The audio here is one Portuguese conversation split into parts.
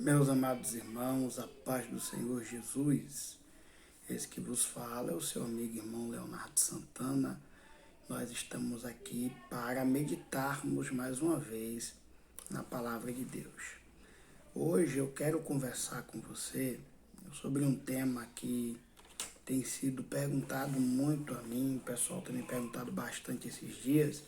Meus amados irmãos, a paz do Senhor Jesus, esse que vos fala é o seu amigo e irmão Leonardo Santana. Nós estamos aqui para meditarmos mais uma vez na Palavra de Deus. Hoje eu quero conversar com você sobre um tema que tem sido perguntado muito a mim, o pessoal tem me perguntado bastante esses dias.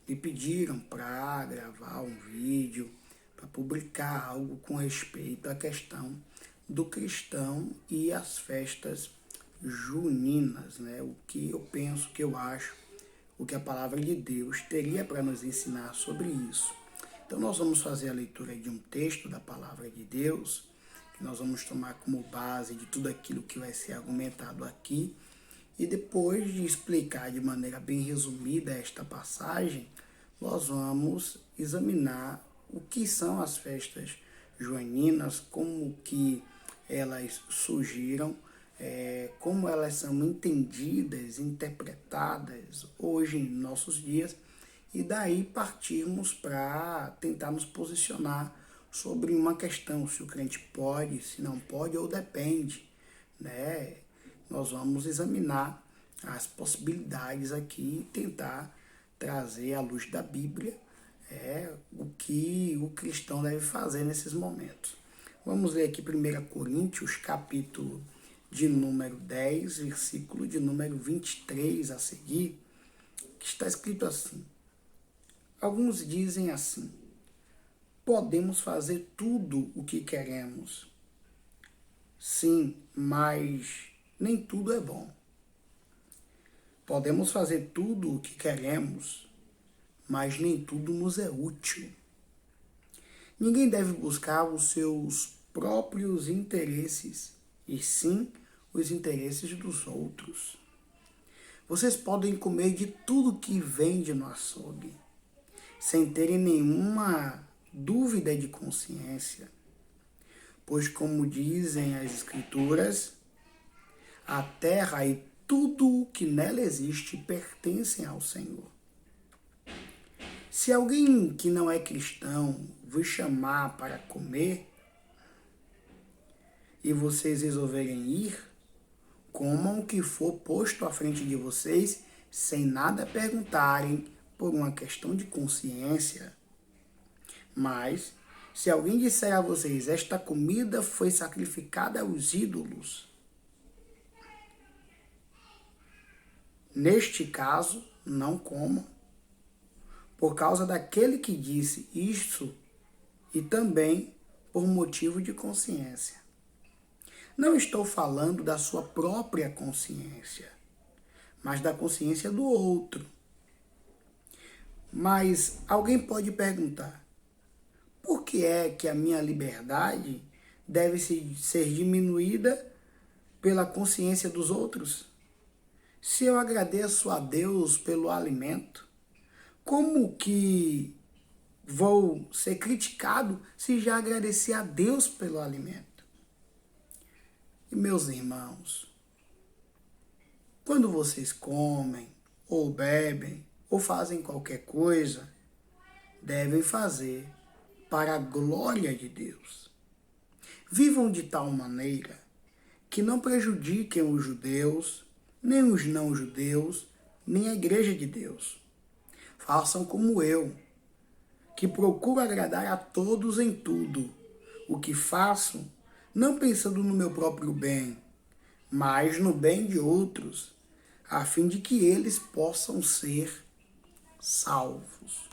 Me pediram para gravar um vídeo, para publicar algo com respeito à questão do cristão e as festas juninas, né? O que eu penso, o que eu acho, o que a palavra de Deus teria para nos ensinar sobre isso. Então nós vamos fazer a leitura de um texto da palavra de Deus, que nós vamos tomar como base de tudo aquilo que vai ser argumentado aqui, e depois de explicar de maneira bem resumida esta passagem, nós vamos examinar o que são as festas joaninas, como que elas surgiram, como elas são entendidas, interpretadas hoje em nossos dias, e daí partirmos para tentar nos posicionar sobre uma questão, se o crente pode, se não pode ou depende, né? Nós vamos examinar as possibilidades aqui e tentar trazer à luz da Bíblia o que o cristão deve fazer nesses momentos. Vamos ler aqui 1 Coríntios, capítulo de número 10, versículo de número 23 a seguir, que está escrito assim: alguns dizem assim: podemos fazer tudo o que queremos. Sim, mas nem tudo é bom. Podemos fazer tudo o que queremos, mas nem tudo nos é útil. Ninguém deve buscar os seus próprios interesses, e sim os interesses dos outros. Vocês podem comer de tudo que vende no açougue, sem terem nenhuma dúvida de consciência, pois, como dizem as Escrituras, a terra e tudo o que nela existe pertencem ao Senhor. Se alguém que não é cristão vos chamar para comer e vocês resolverem ir, comam o que for posto à frente de vocês sem nada perguntarem por uma questão de consciência. Mas, se alguém disser a vocês: esta comida foi sacrificada aos ídolos, neste caso, não comam, por causa daquele que disse isso e também por motivo de consciência. Não estou falando da sua própria consciência, mas da consciência do outro. Mas alguém pode perguntar: por que é que a minha liberdade deve ser diminuída pela consciência dos outros? Se eu agradeço a Deus pelo alimento, como que vou ser criticado se já agradeci a Deus pelo alimento? E meus irmãos, quando vocês comem, ou bebem, ou fazem qualquer coisa, devem fazer para a glória de Deus. Vivam de tal maneira que não prejudiquem os judeus, nem os não-judeus, nem a igreja de Deus. Façam como eu, que procuro agradar a todos em tudo. O que faço, não pensando no meu próprio bem, mas no bem de outros, a fim de que eles possam ser salvos.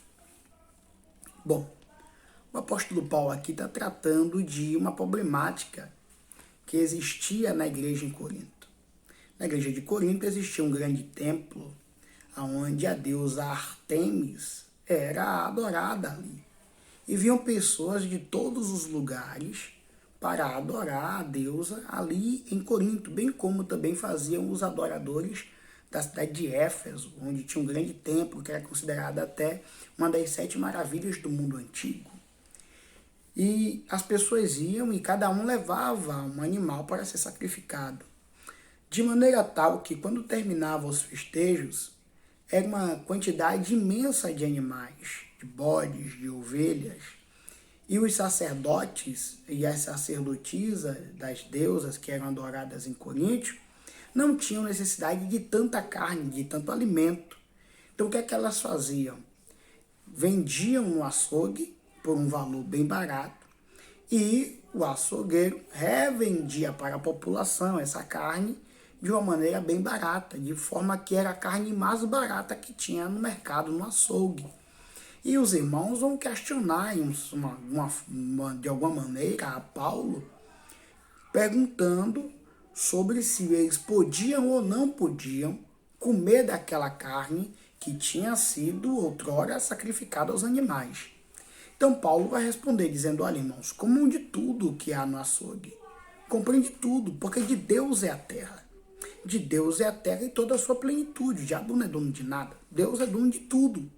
Bom, o apóstolo Paulo aqui está tratando de uma problemática que existia na igreja em Corinto. Na igreja de Corinto existia um grande templo, onde a deusa Ártemis era adorada ali. E vinham pessoas de todos os lugares para adorar a deusa ali em Corinto, bem como também faziam os adoradores da cidade de Éfeso, onde tinha um grande templo que era considerado até uma das 7 maravilhas do mundo antigo. E as pessoas iam e cada um levava um animal para ser sacrificado, de maneira tal que, quando terminavam os festejos, era uma quantidade imensa de animais, de bodes, de ovelhas, E os sacerdotes e as sacerdotisas das deusas que eram adoradas em Coríntio não tinham necessidade de tanta carne, de tanto alimento. Então o que é que elas faziam? Vendiam no açougue por um valor bem barato e o açougueiro revendia para a população essa carne de uma maneira bem barata, de forma que era a carne mais barata que tinha no mercado, no açougue. E os irmãos vão questionar de alguma maneira a Paulo, perguntando sobre se eles podiam ou não podiam comer daquela carne que tinha sido outrora sacrificada aos animais. Então Paulo vai responder dizendo: olha, irmãos, comam de tudo que há no açougue. Comprem de tudo, porque de Deus é a terra. De Deus é a terra e toda a sua plenitude. O diabo não é dono de nada. Deus é dono de tudo.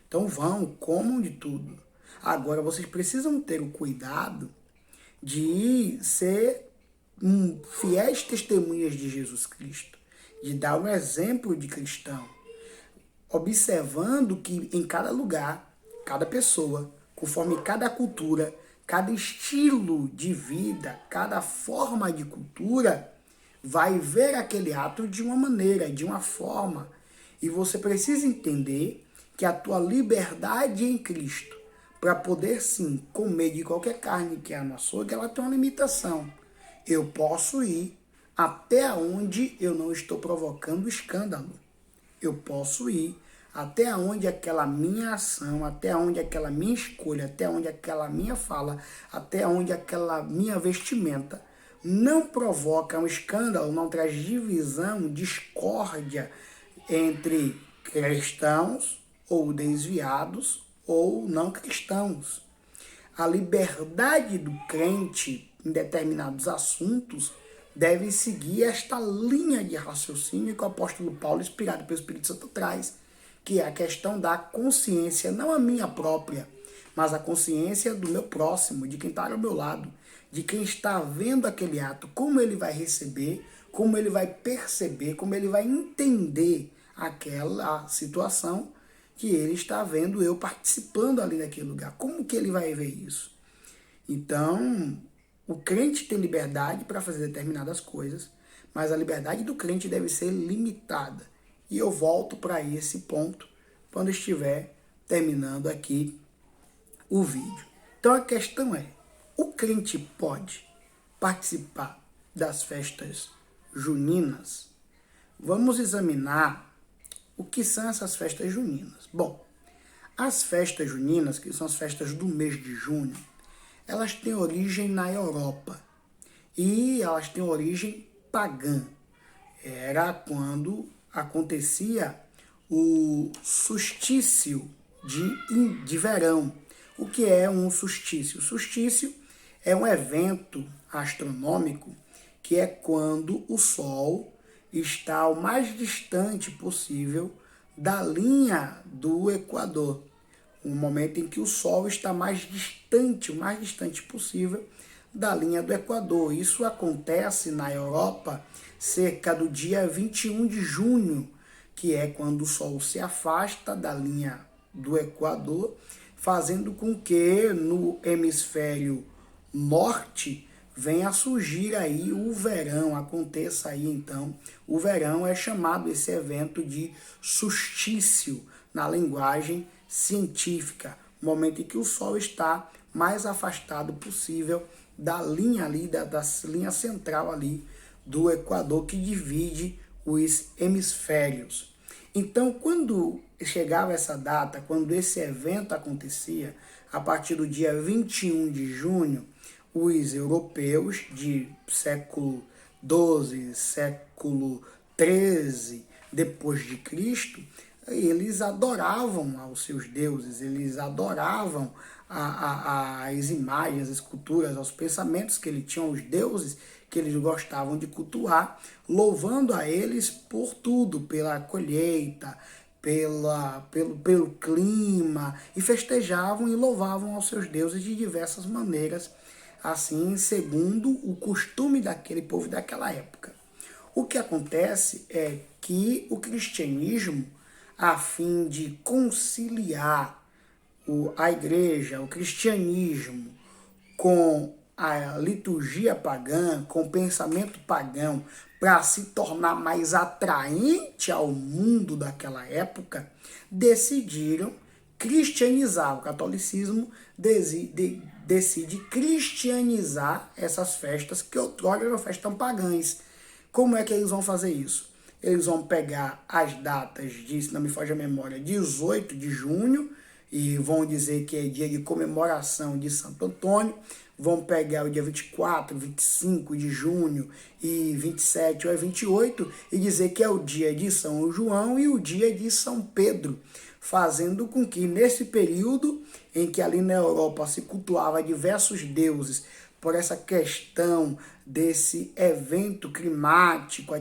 Então vão, comam de tudo. Agora vocês precisam ter o cuidado de ser fiéis testemunhas de Jesus Cristo, de dar um exemplo de cristão, observando que em cada lugar, cada pessoa, conforme cada cultura, cada estilo de vida, cada forma de cultura, vai ver aquele ato de uma maneira, de uma forma. E você precisa entender que a tua liberdade em Cristo, para poder sim comer de qualquer carne que há no açougue, ela tem uma limitação. Eu posso ir até onde eu não estou provocando escândalo. Eu posso ir até onde aquela minha ação, até onde aquela minha escolha, até onde aquela minha fala, até onde aquela minha vestimenta não provoca um escândalo, não traz divisão, discórdia entre cristãos ou desviados ou não cristãos. A liberdade do crente em determinados assuntos deve seguir esta linha de raciocínio que o apóstolo Paulo, inspirado pelo Espírito Santo, traz, que é a questão da consciência, não a minha própria, mas a consciência do meu próximo, de quem está ao meu lado, de quem está vendo aquele ato, como ele vai receber, como ele vai perceber, como ele vai entender aquela situação que ele está vendo eu participando ali naquele lugar. Como que ele vai ver isso? Então, o crente tem liberdade para fazer determinadas coisas, mas a liberdade do crente deve ser limitada. E eu volto para esse ponto quando estiver terminando aqui o vídeo. Então a questão é, o crente pode participar das festas juninas? Vamos examinar o que são essas festas juninas. Bom, as festas juninas, que são as festas do mês de junho, elas têm origem na Europa e elas têm origem pagã. Era quando acontecia o solstício de verão. O que é um solstício? O solstício é um evento astronômico que é quando o Sol está o mais distante possível da linha do Equador. Um momento em que o Sol está mais distante, o mais distante possível da linha do Equador. Isso acontece na Europa cerca do dia 21 de junho, que é quando o Sol se afasta da linha do Equador, fazendo com que no hemisfério norte venha a surgir aí o verão, aconteça aí então. O verão é chamado esse evento de solstício na linguagem científica, momento em que o Sol está mais afastado possível da linha ali, da linha central ali do Equador que divide os hemisférios. Então, quando chegava essa data, quando esse evento acontecia, a partir do dia 21 de junho, os europeus de século XII, século XIII depois de Cristo, eles adoravam aos seus deuses, eles adoravam as imagens, as esculturas, aos pensamentos que eles tinham, os deuses que eles gostavam de louvando a eles por tudo, pela colheita, pelo clima, e festejavam e louvavam aos seus deuses de diversas maneiras, assim, segundo o costume daquele povo daquela época. O que acontece é que o cristianismo, a fim de conciliar a igreja, o cristianismo, com a liturgia pagã, com o pensamento pagão, para se tornar mais atraente ao mundo daquela época, decidiram cristianizar. O catolicismo decide cristianizar essas festas que outrora eram festas pagãs. Como é que eles vão fazer isso? Eles vão pegar as datas de, se não me foge a memória, 18 de junho, e vão dizer que é dia de comemoração de Santo Antônio, vão pegar o dia 24, 25 de junho e 27 ou 28 e dizer que é o dia de São João e o dia de São Pedro, fazendo com que nesse período em que ali na Europa se cultuava diversos deuses por essa questão desse evento climático,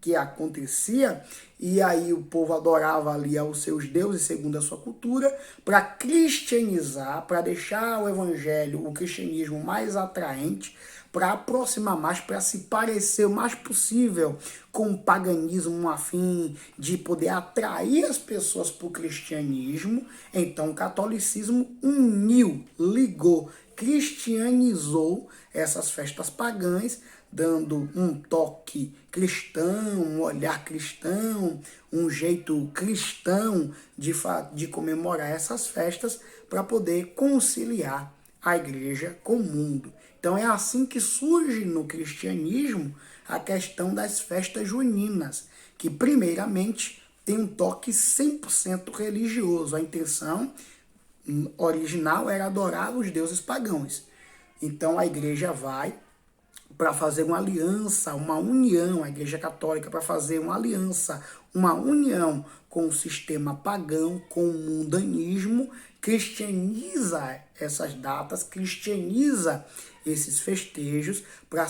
que acontecia, e aí o povo adorava ali aos seus deuses segundo a sua cultura, para cristianizar, para deixar o evangelho, o cristianismo mais atraente, para aproximar mais, para se parecer o mais possível com o paganismo, a fim de poder atrair as pessoas para o cristianismo. Então o catolicismo uniu, ligou, cristianizou essas festas pagãs, dando um toque cristão, um olhar cristão, um jeito cristão de comemorar essas festas para poder conciliar a igreja com o mundo. Então é assim que surge no cristianismo a questão das festas juninas, que primeiramente tem um toque 100% religioso. A intenção original era adorar os deuses pagãos. Então a igreja vai para fazer uma aliança, uma união, a Igreja Católica para fazer uma aliança, uma união com o sistema pagão, com o mundanismo, cristianiza essas datas, cristianiza esses festejos para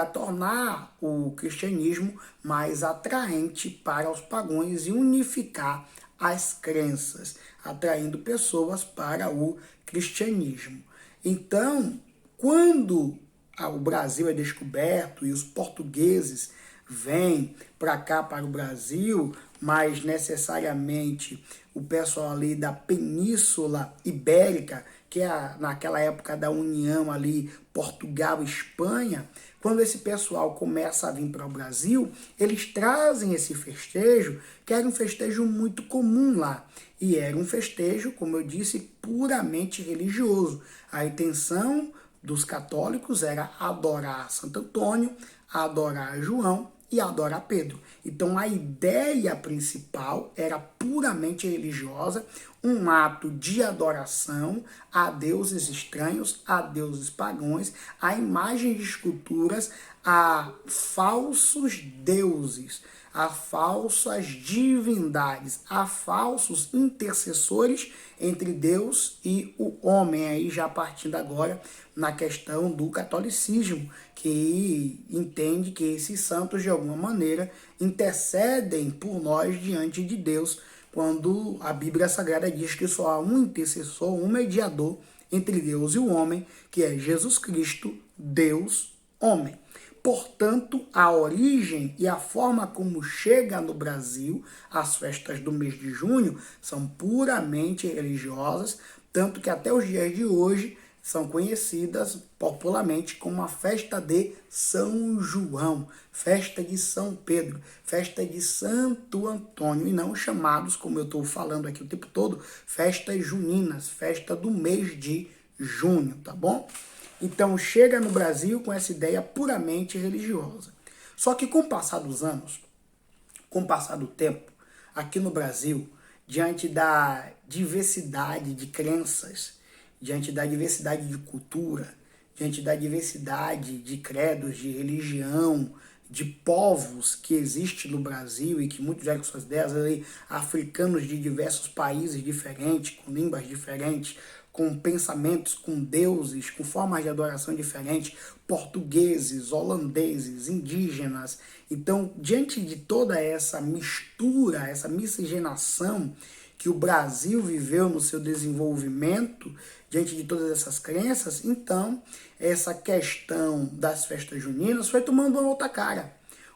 tornar o cristianismo mais atraente para os pagãos e unificar as crenças, atraindo pessoas para o cristianismo. Então, quando o Brasil é descoberto e os portugueses vêm para cá, para o Brasil, mas necessariamente o pessoal ali da Península Ibérica, que é naquela época da união ali Portugal e Espanha, quando esse pessoal começa a vir para o Brasil, eles trazem esse festejo, que era um festejo muito comum lá. E era um festejo, como eu disse, puramente religioso. A intenção dos católicos era adorar Santo Antônio, adorar João e adorar Pedro. Então a ideia principal era puramente religiosa, um ato de adoração a deuses estranhos, a deuses pagãos, a imagens de esculturas, a falsos deuses, a falsas divindades, a falsos intercessores entre Deus e o homem, aí já partindo agora na questão do catolicismo, que entende que esses santos de alguma maneira intercedem por nós diante de Deus, quando a Bíblia Sagrada diz que só há um intercessor, um mediador entre Deus e o homem, que é Jesus Cristo, Deus, homem. Portanto, a origem e a forma como chega no Brasil as festas do mês de junho são puramente religiosas, tanto que até os dias de hoje são conhecidas popularmente como a festa de São João, festa de São Pedro, festa de Santo Antônio, e não chamados, como eu estou falando aqui o tempo todo, festas juninas, festa do mês de junho, tá bom? Então chega no Brasil com essa ideia puramente religiosa. Só que com o passar dos anos, com o passar do tempo, aqui no Brasil, diante da diversidade de crenças, diante da diversidade de cultura, diante da diversidade de credos, de religião, de povos que existe no Brasil e que muitos com suas ideias, ali, africanos de diversos países diferentes, com línguas diferentes, com pensamentos, com deuses, com formas de adoração diferentes, portugueses, holandeses, indígenas. Então, diante de toda essa mistura, essa miscigenação que o Brasil viveu no seu desenvolvimento, diante de todas essas crenças, então, essa questão das festas juninas foi tomando uma outra cara.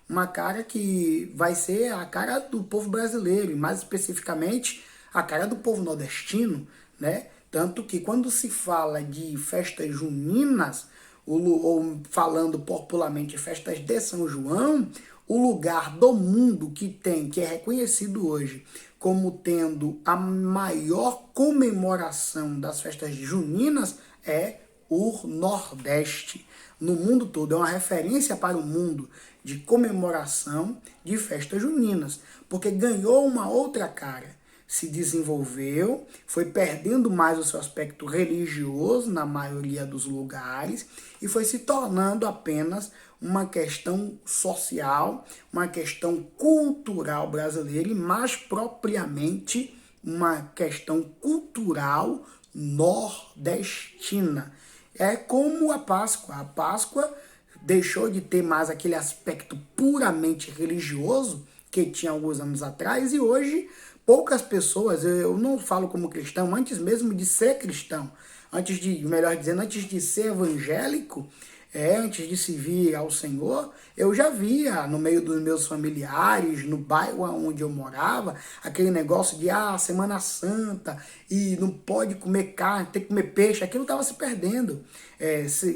Uma cara que vai ser a cara do povo brasileiro, e mais especificamente a cara do povo nordestino, né? Tanto que quando se fala de festas juninas, ou falando popularmente festas de São João, o lugar do mundo que é reconhecido hoje como tendo a maior comemoração das festas juninas é o Nordeste. No mundo todo, é uma referência para o mundo de comemoração de festas juninas, porque ganhou uma outra cara, se desenvolveu, foi perdendo mais o seu aspecto religioso na maioria dos lugares e foi se tornando apenas uma questão social, uma questão cultural brasileira e mais propriamente uma questão cultural nordestina. É como a Páscoa. A Páscoa deixou de ter mais aquele aspecto puramente religioso que tinha alguns anos atrás e hoje poucas pessoas, eu não falo como cristão, antes mesmo de ser cristão, antes de, melhor dizendo, antes de ser evangélico, antes de servir ao Senhor, eu já via no meio dos meus familiares, no bairro onde eu morava, aquele negócio de Semana Santa e não pode comer carne, tem que comer peixe, aquilo estava se perdendo.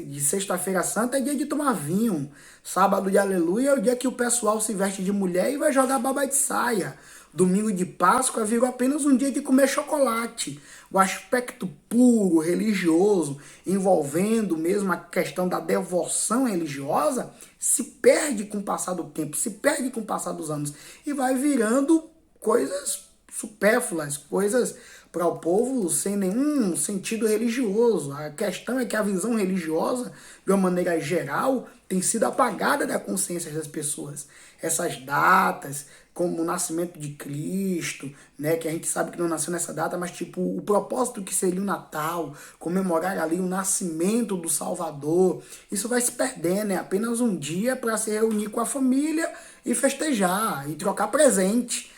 De sexta-feira santa é dia de tomar vinho, sábado de aleluia é o dia que o pessoal se veste de mulher e vai jogar baba de saia. Domingo de Páscoa virou apenas um dia de comer chocolate. O aspecto puro, religioso, envolvendo mesmo a questão da devoção religiosa, se perde com o passar do tempo, se perde com o passar dos anos e vai virando coisas supérfluas, coisas para o povo sem nenhum sentido religioso. A questão é que a visão religiosa, de uma maneira geral, tem sido apagada da consciência das pessoas. Essas datas, como o nascimento de Cristo, né, que a gente sabe que não nasceu nessa data, mas tipo o propósito que seria o Natal, comemorar ali o nascimento do Salvador, isso vai se perdendo, é apenas um dia para se reunir com a família e festejar, e trocar presente.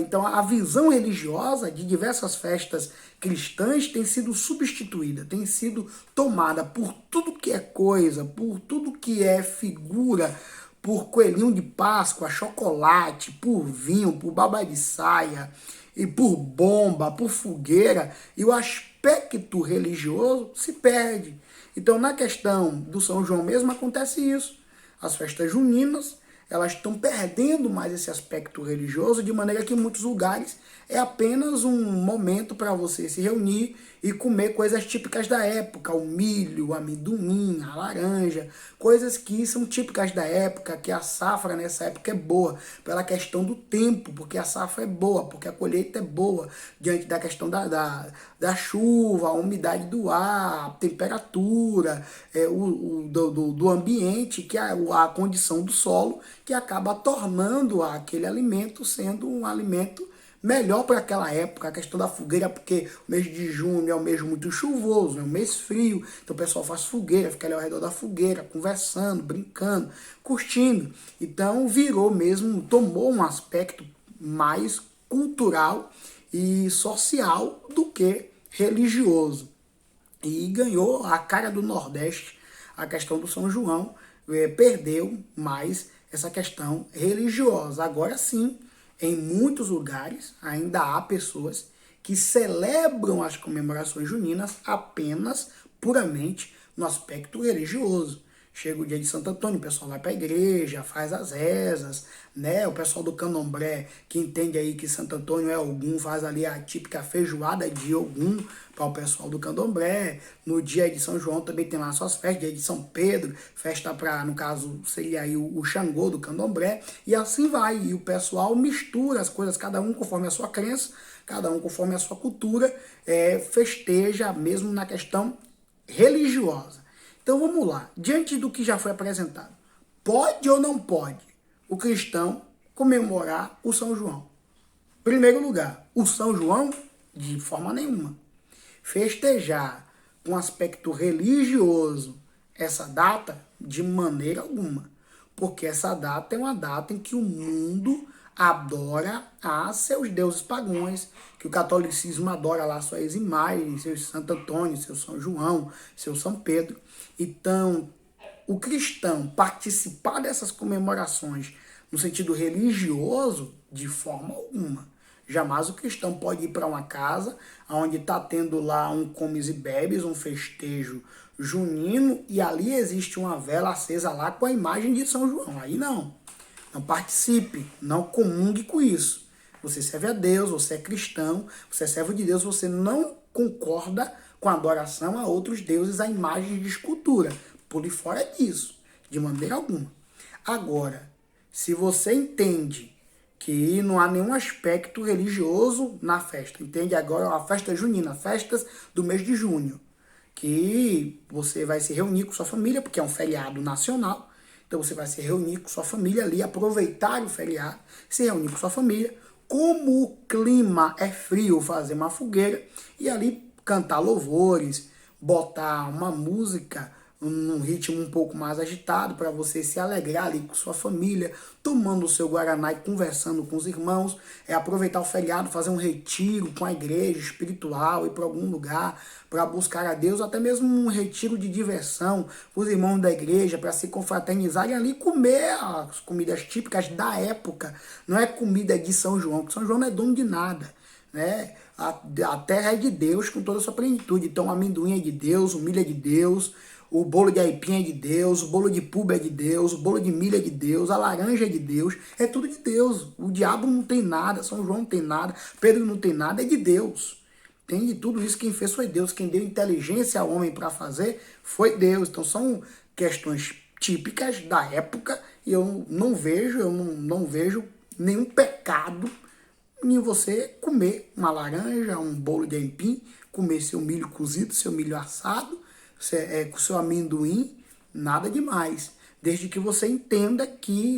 Então a visão religiosa de diversas festas cristãs tem sido substituída, tem sido tomada por tudo que é coisa, por tudo que é figura, por coelhinho de Páscoa, chocolate, por vinho, por baba de saia, e por bomba, por fogueira, e o aspecto religioso se perde. Então na questão do São João mesmo acontece isso. As festas juninas, elas estão perdendo mais esse aspecto religioso, de maneira que em muitos lugares é apenas um momento para você se reunir e comer coisas típicas da época, o milho, o amendoim, a laranja, coisas que são típicas da época, que a safra nessa época é boa, pela questão do tempo, porque a safra é boa, porque a colheita é boa, diante da questão da chuva, a umidade do ar, a temperatura, do ambiente, que a condição do solo, que acaba tornando aquele alimento sendo um alimento melhor para aquela época. A questão da fogueira, porque o mês de junho é um mês muito chuvoso, é um mês frio, então o pessoal faz fogueira, fica ali ao redor da fogueira, conversando, brincando, curtindo. Então virou mesmo, tomou um aspecto mais cultural e social do que religioso. E ganhou a cara do Nordeste, a questão do São João, perdeu mais essa questão religiosa. Agora sim, em muitos lugares ainda há pessoas que celebram as comemorações juninas apenas, puramente, no aspecto religioso. Chega o dia de Santo Antônio, o pessoal vai para a igreja, faz as rezas, né? O pessoal do Candomblé, que entende aí que Santo Antônio é Ogum, faz ali a típica feijoada de Ogum para o pessoal do Candomblé. No dia de São João também tem lá suas festas, dia de São Pedro, festa para, no caso, seria aí o Xangô do Candomblé, e assim vai. E o pessoal mistura as coisas, cada um conforme a sua crença, cada um conforme a sua cultura, festeja mesmo na questão religiosa. Então vamos lá, diante do que já foi apresentado, pode ou não pode o cristão comemorar o São João? Primeiro lugar, o São João, de forma nenhuma. Festejar com aspecto religioso essa data, de maneira alguma. Porque essa data é uma data em que o mundo adora a seus deuses pagãos, que o catolicismo adora lá suas imagens, seu Santo Antônio, seu São João, seu São Pedro. Então, o cristão participar dessas comemorações no sentido religioso, de forma alguma. Jamais o cristão pode ir para uma casa onde está tendo lá um comes e bebes, um festejo junino, e ali existe uma vela acesa lá com a imagem de São João. Aí não. Não participe, não comungue com isso. Você serve a Deus, você é cristão, você é servo de Deus, você não concorda com a adoração a outros deuses, a imagens de escultura. Pule fora disso, de maneira alguma. Agora, se você entende que não há nenhum aspecto religioso na festa, entende? Agora a festa junina, festas do mês de junho, que você vai se reunir com sua família, porque é um feriado nacional, então você vai se reunir com sua família ali, aproveitar o feriado, se reunir com sua família. Como o clima é frio, fazer uma fogueira e ali cantar louvores, botar uma música num ritmo um pouco mais agitado para você se alegrar ali com sua família, tomando o seu guaraná e conversando com os irmãos, aproveitar o feriado, fazer um retiro com a igreja espiritual, ir para algum lugar para buscar a Deus, até mesmo um retiro de diversão com os irmãos da igreja para se confraternizarem ali e comer as comidas típicas da época. Não é comida de São João, porque São João não é dono de nada, né? A terra é de Deus com toda a sua plenitude. Então, o amendoim é de Deus, o milho é de Deus, o bolo de aipim é de Deus, o bolo de puba é de Deus, o bolo de milho é de Deus, a laranja é de Deus, é tudo de Deus. O diabo não tem nada, São João não tem nada, Pedro não tem nada, é de Deus. Tem de tudo isso, quem fez foi Deus, quem deu inteligência ao homem para fazer foi Deus. Então são questões típicas da época e eu não vejo nenhum pecado em você comer uma laranja, um bolo de aipim, comer seu milho cozido, seu milho assado, com seu amendoim, nada demais. Desde que você entenda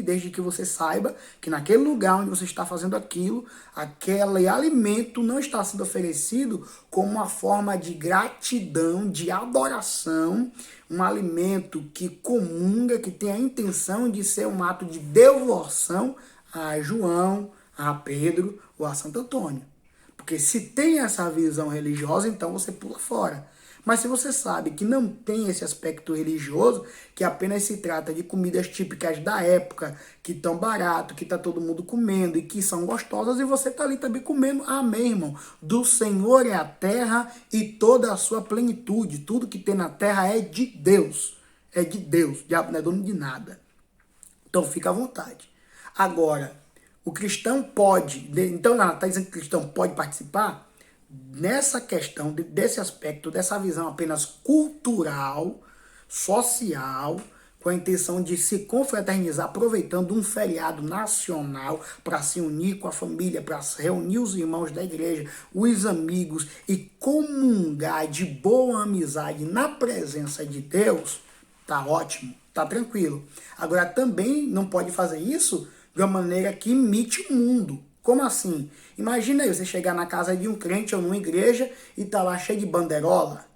desde que você saiba que naquele lugar onde você está fazendo aquilo, aquele alimento não está sendo oferecido como uma forma de gratidão, de adoração, um alimento que comunga, que tem a intenção de ser um ato de devoção a João, a Pedro ou a Santo Antônio. Porque se tem essa visão religiosa, então você pula fora. Mas se você sabe que não tem esse aspecto religioso, que apenas se trata de comidas típicas da época, que estão barato, que está todo mundo comendo e que são gostosas, e você está ali também comendo, amém, irmão? Do Senhor é a terra e toda a sua plenitude. Tudo que tem na terra é de Deus. É de Deus. O diabo não é dono de nada. Então fica à vontade. Agora, o cristão pode, então ela está dizendo que o cristão pode participar? Nessa questão, desse aspecto, dessa visão apenas cultural, social, com a intenção de se confraternizar, aproveitando um feriado nacional para se unir com a família, para reunir os irmãos da igreja, os amigos e comungar de boa amizade na presença de Deus, tá ótimo, tá tranquilo. Agora também não pode fazer isso de uma maneira que imite o mundo. Como assim? Imagina aí, você chegar na casa de um crente ou numa igreja e tá lá cheio de banderola.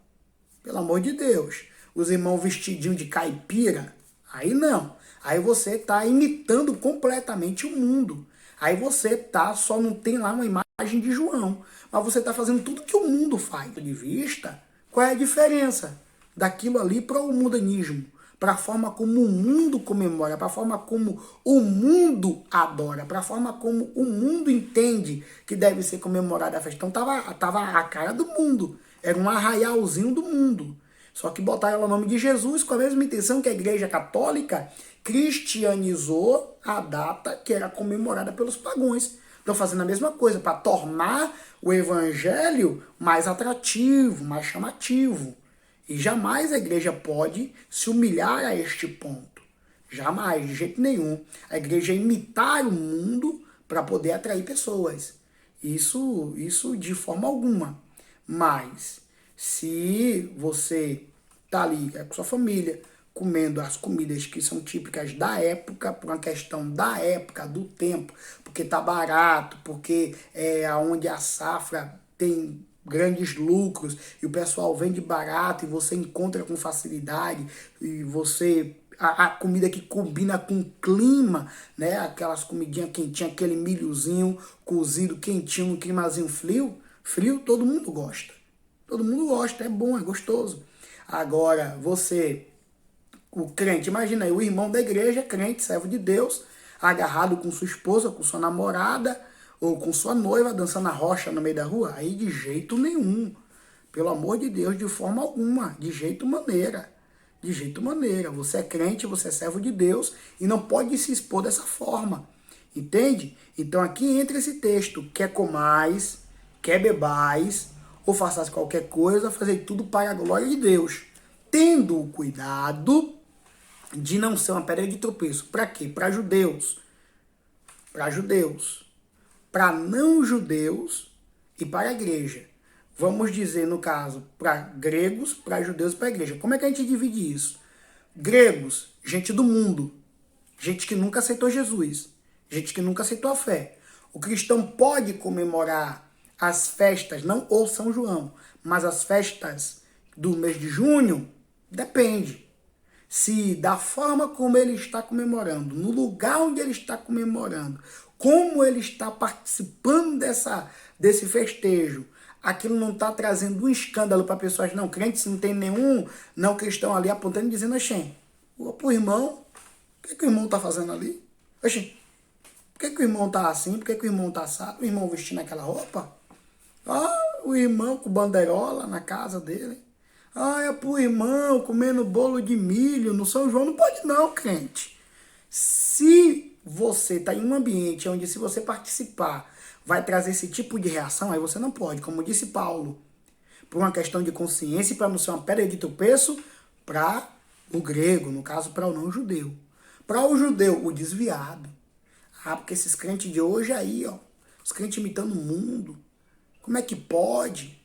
Pelo amor de Deus. Os irmãos vestidinhos de caipira. Aí não. Aí você tá imitando completamente o mundo. Aí você só não tem lá uma imagem de João. Mas você tá fazendo tudo que o mundo faz. De vista, qual é a diferença daquilo ali para o mundanismo? Para a forma como o mundo comemora, para a forma como o mundo adora, para a forma como o mundo entende que deve ser comemorada a festa. Então tava a cara do mundo, era um arraialzinho do mundo. Só que botaram o nome de Jesus com a mesma intenção que a Igreja Católica cristianizou a data que era comemorada pelos pagãos. Estão fazendo a mesma coisa para tornar o evangelho mais atrativo, mais chamativo. E jamais a igreja pode se humilhar a este ponto. Jamais, de jeito nenhum. A igreja imitar o mundo para poder atrair pessoas. Isso de forma alguma. Mas, se você está ali com sua família, comendo as comidas que são típicas da época, por uma questão da época, do tempo, porque está barato, porque é onde a safra tem grandes lucros e o pessoal vende barato e você encontra com facilidade e você a comida que combina com o clima, né? Aquelas comidinhas quentinhas, aquele milhozinho cozido quentinho, um climazinho frio, todo mundo gosta. Todo mundo gosta, é bom, é gostoso. Agora, o crente, imagina aí, o irmão da igreja, crente, servo de Deus, agarrado com sua esposa, com sua namorada, ou com sua noiva dançando na rocha no meio da rua, aí de jeito nenhum. Pelo amor de Deus, de forma alguma, de jeito maneira. De jeito maneira. Você é crente, você é servo de Deus e não pode se expor dessa forma. Entende? Então aqui entra esse texto. Quer comais, quer bebais, ou façais qualquer coisa, fazer tudo para a glória de Deus. Tendo o cuidado de não ser uma pedra de tropeço. Para quê? Para judeus. Para judeus. Para não judeus e para a igreja. Vamos dizer, no caso, para gregos, para judeus e para a igreja. Como é que a gente divide isso? Gregos, gente do mundo. Gente que nunca aceitou Jesus. Gente que nunca aceitou a fé. O cristão pode comemorar as festas, não o São João, mas as festas do mês de junho, depende. Se da forma como ele está comemorando, no lugar onde ele está comemorando, como ele está participando desse festejo, aquilo não está trazendo um escândalo para pessoas não crentes, não tem nenhum não cristão ali apontando e dizendo, oxê, pro irmão, o que o irmão está fazendo ali? Oxê, por que o irmão está assim? Por que o irmão está assado? O irmão vestindo aquela roupa? Ah, o irmão com bandeirola na casa dele. Ah, é pro irmão comendo bolo de milho no São João. Não pode não, crente. Se você está em um ambiente onde se você participar vai trazer esse tipo de reação, aí você não pode. Como disse Paulo, por uma questão de consciência e para não ser uma pedra de tropeço para o grego, no caso para o não judeu. Para o judeu, o desviado. Ah, porque esses crentes de hoje aí, ó, os crentes imitando o mundo. Como é que pode?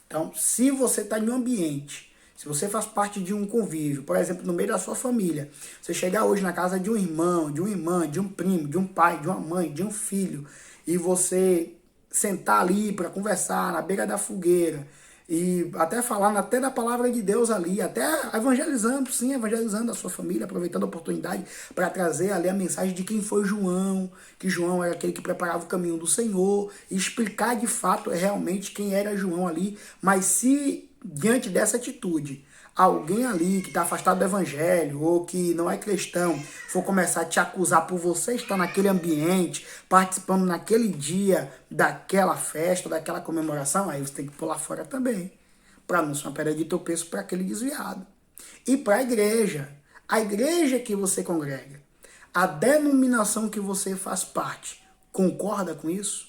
Então, se você está em um ambiente, se você faz parte de um convívio, por exemplo, no meio da sua família, você chegar hoje na casa de um irmão, de uma irmã, de um primo, de um pai, de uma mãe, de um filho, e você sentar ali para conversar na beira da fogueira, e até falar até da palavra de Deus ali, até evangelizando, sim, evangelizando a sua família, aproveitando a oportunidade para trazer ali a mensagem de quem foi João, que João era aquele que preparava o caminho do Senhor, e explicar de fato realmente quem era João ali. Mas se diante dessa atitude, alguém ali que está afastado do evangelho ou que não é cristão for começar a te acusar por você estar naquele ambiente, participando naquele dia daquela festa, daquela comemoração, aí você tem que pular fora também, para não ser uma pedra de tropeço para aquele desviado. E para a igreja que você congrega, a denominação que você faz parte, concorda com isso?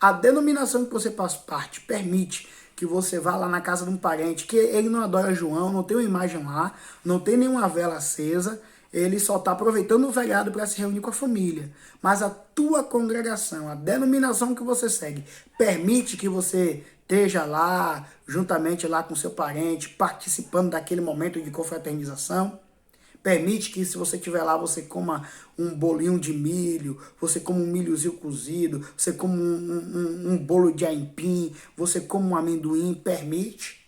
A denominação que você faz parte permite que você vá lá na casa de um parente, que ele não adora João, não tem uma imagem lá, não tem nenhuma vela acesa, ele só está aproveitando o feriado para se reunir com a família. Mas a tua congregação, a denominação que você segue, permite que você esteja lá, juntamente lá com seu parente, participando daquele momento de confraternização. Permite que se você estiver lá, você coma um bolinho de milho, você coma um milhozinho cozido, você coma um bolo de aipim, você coma um amendoim, permite.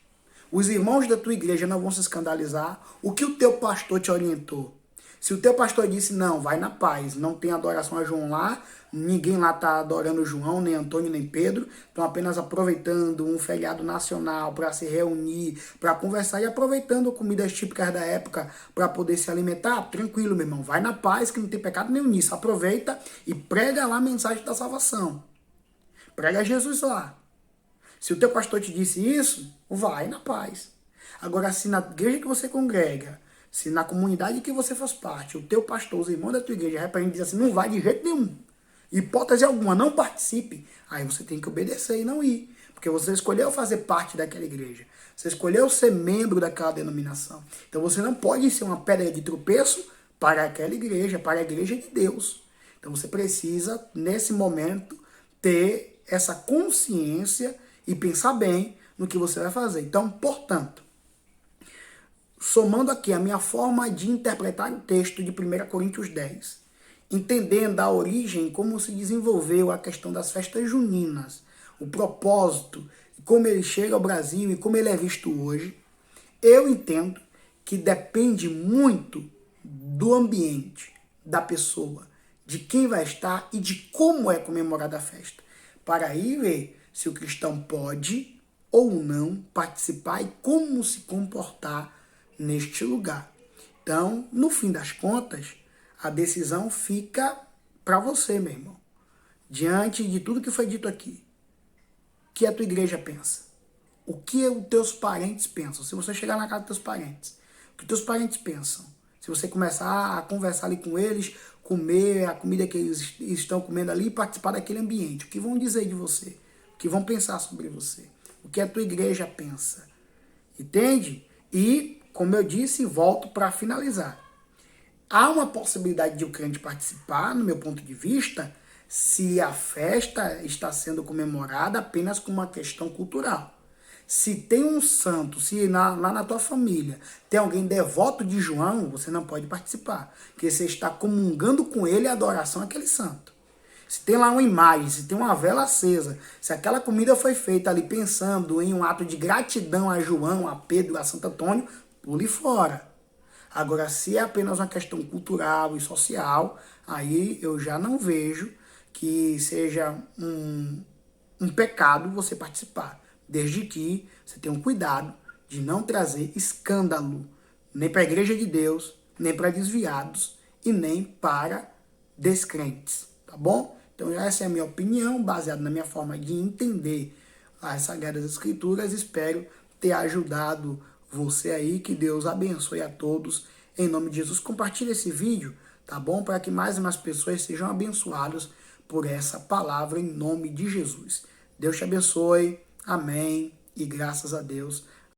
Os irmãos da tua igreja não vão se escandalizar. O que o teu pastor te orientou? Se o teu pastor disse, não, vai na paz, não tem adoração a João lá, ninguém lá está adorando João, nem Antônio, nem Pedro, estão apenas aproveitando um feriado nacional para se reunir, para conversar e aproveitando comidas típicas da época para poder se alimentar, tranquilo, meu irmão, vai na paz que não tem pecado nenhum nisso, aproveita e prega lá a mensagem da salvação. Prega Jesus lá. Se o teu pastor te disse isso, vai na paz. Agora, se na igreja que você congrega, se na comunidade que você faz parte, o teu pastor, os irmãos da tua igreja, repreende e diz assim, não vai de jeito nenhum. Hipótese alguma, não participe. Aí você tem que obedecer e não ir. Porque você escolheu fazer parte daquela igreja. Você escolheu ser membro daquela denominação. Então você não pode ser uma pedra de tropeço para aquela igreja, para a igreja de Deus. Então você precisa, nesse momento, ter essa consciência e pensar bem no que você vai fazer. Então, portanto, somando aqui a minha forma de interpretar o texto de 1 Coríntios 10, entendendo a origem, como se desenvolveu a questão das festas juninas, o propósito, como ele chega ao Brasil e como ele é visto hoje, eu entendo que depende muito do ambiente, da pessoa, de quem vai estar e de como é comemorada a festa, para aí ver se o cristão pode ou não participar e como se comportar neste lugar. Então, no fim das contas, a decisão fica para você, meu irmão. diante de tudo que foi dito aqui, o que a tua igreja pensa? O que os teus parentes pensam? Se você chegar na casa dos teus parentes, o que os teus parentes pensam? Se você começar a conversar ali com eles, comer a comida que eles estão comendo ali e participar daquele ambiente, o que vão dizer de você? O que vão pensar sobre você? O que a tua igreja pensa? Entende? E, como eu disse, volto para finalizar. Há uma possibilidade de o crente participar, no meu ponto de vista, se a festa está sendo comemorada apenas como uma questão cultural. Se tem um santo, se lá na tua família tem alguém devoto de João, você não pode participar, porque você está comungando com ele a adoração àquele santo. Se tem lá uma imagem, se tem uma vela acesa, se aquela comida foi feita ali pensando em um ato de gratidão a João, a Pedro, a Santo Antônio, pule fora. Agora, se é apenas uma questão cultural e social, aí eu já não vejo que seja um pecado você participar, desde que você tenha um cuidado de não trazer escândalo, nem para a igreja de Deus, nem para desviados e nem para descrentes, tá bom? Então essa é a minha opinião, baseada na minha forma de entender as Sagradas Escrituras. Espero ter ajudado você aí, que Deus abençoe a todos. Em nome de Jesus, compartilhe esse vídeo, tá bom? Para que mais e mais pessoas sejam abençoadas por essa palavra em nome de Jesus. Deus te abençoe, amém, e graças a Deus.